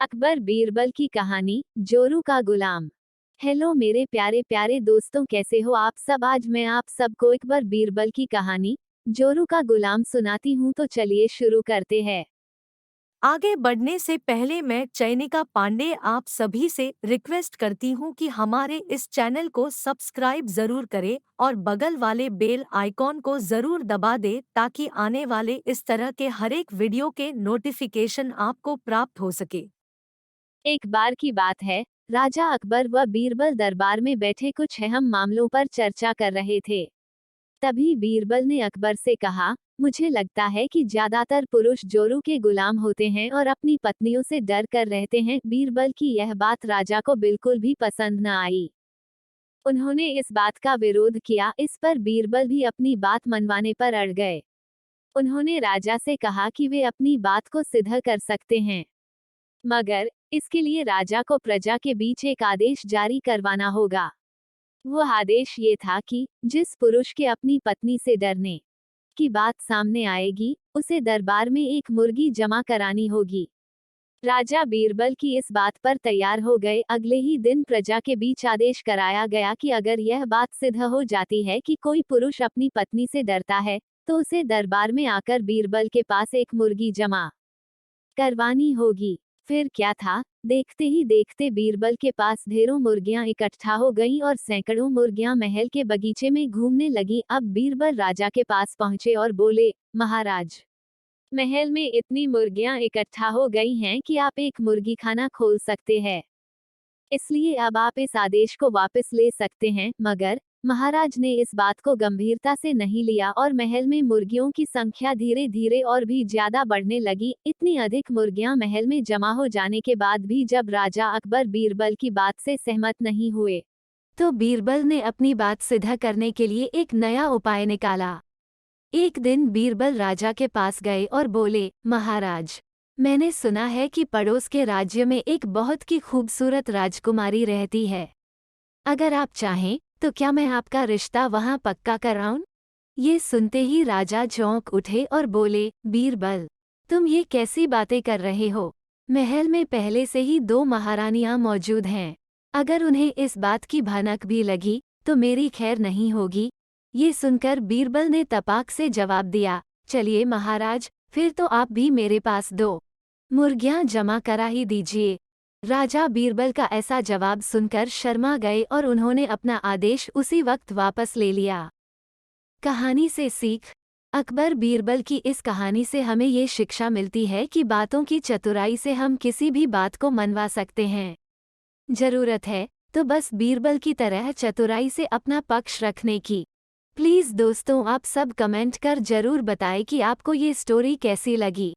अकबर बीरबल की कहानी जोरू का गुलाम। हेलो मेरे प्यारे प्यारे दोस्तों, कैसे हो आप सब। आज मैं आप सबको अकबर बीरबल की कहानी जोरू का गुलाम सुनाती हूँ, तो चलिए शुरू करते हैं। आगे बढ़ने से पहले मैं चयनिका पांडे आप सभी से रिक्वेस्ट करती हूँ कि हमारे इस चैनल को सब्सक्राइब जरूर करें और बगल वाले बेल आइकॉन को जरूर दबा दें ताकि आने वाले इस तरह के हर एक वीडियो के नोटिफिकेशन आपको प्राप्त हो सके। एक बार की बात है, राजा अकबर व बीरबल दरबार में बैठे कुछ अहम मामलों पर चर्चा कर रहे थे। तभी बीरबल ने अकबर से कहा, मुझे लगता है कि ज्यादातर पुरुष जोरू के गुलाम होते हैं और अपनी पत्नियों से डर कर रहते हैं। बीरबल की यह बात राजा को बिल्कुल भी पसंद न आई। उन्होंने इस बात का विरोध किया। इस पर बीरबल भी अपनी बात मनवाने पर अड़ गए। उन्होंने राजा से कहा कि वे अपनी बात को सिद्ध कर सकते हैं, मगर इसके लिए राजा को प्रजा के बीच एक आदेश जारी करवाना होगा। वो आदेश ये था कि जिस पुरुष के अपनी पत्नी से डरने की बात सामने आएगी, उसे दरबार में एक मुर्गी जमा करानी होगी। राजा बीरबल की इस बात पर तैयार हो गए। अगले ही दिन प्रजा के बीच आदेश कराया गया कि अगर यह बात सिद्ध हो जाती है कि कोई पुरुष अपनी पत्नी से डरता है, तो उसे दरबार में आकर बीरबल के पास एक मुर्गी जमा करवानी होगी। फिर क्या था, देखते ही देखते बीरबल के पास ढेरों मुर्गियां इकट्ठा हो गईं और सैकड़ों मुर्गियां महल के बगीचे में घूमने लगी। अब बीरबल राजा के पास पहुंचे और बोले, महाराज, महल में इतनी मुर्गियां इकट्ठा हो गई हैं कि आप एक मुर्गी खाना खोल सकते हैं। इसलिए अब आप इस आदेश को वापस ले सकते हैं। मगर महाराज ने इस बात को गंभीरता से नहीं लिया और महल में मुर्गियों की संख्या धीरे धीरे और भी ज्यादा बढ़ने लगी। इतनी अधिक मुर्गियां महल में जमा हो जाने के बाद भी जब राजा अकबर बीरबल की बात से सहमत नहीं हुए, तो बीरबल ने अपनी बात सिद्ध करने के लिए एक नया उपाय निकाला। एक दिन बीरबल राजा के पास गए और बोले, महाराज, मैंने सुना है कि पड़ोस के राज्य में एक बहुत की खूबसूरत राजकुमारी रहती है। अगर आप चाहें तो क्या मैं आपका रिश्ता वहां पक्का कराऊं? ये सुनते ही राजा चौंक उठे और बोले, बीरबल, तुम ये कैसी बातें कर रहे हो? महल में पहले से ही 2 महारानियां मौजूद हैं। अगर उन्हें इस बात की भनक भी लगी तो मेरी खैर नहीं होगी। ये सुनकर बीरबल ने तपाक से जवाब दिया, चलिए महाराज, फिर तो आप भी मेरे पास 2 मुर्गियां जमा करा ही दीजिए। राजा बीरबल का ऐसा जवाब सुनकर शर्मा गए और उन्होंने अपना आदेश उसी वक्त वापस ले लिया। कहानी से सीख। अकबर बीरबल की इस कहानी से हमें ये शिक्षा मिलती है कि बातों की चतुराई से हम किसी भी बात को मनवा सकते हैं। जरूरत है तो बस बीरबल की तरह चतुराई से अपना पक्ष रखने की। प्लीज़ दोस्तों, आप सब कमेंट कर जरूर बताएं कि आपको ये स्टोरी कैसी लगी।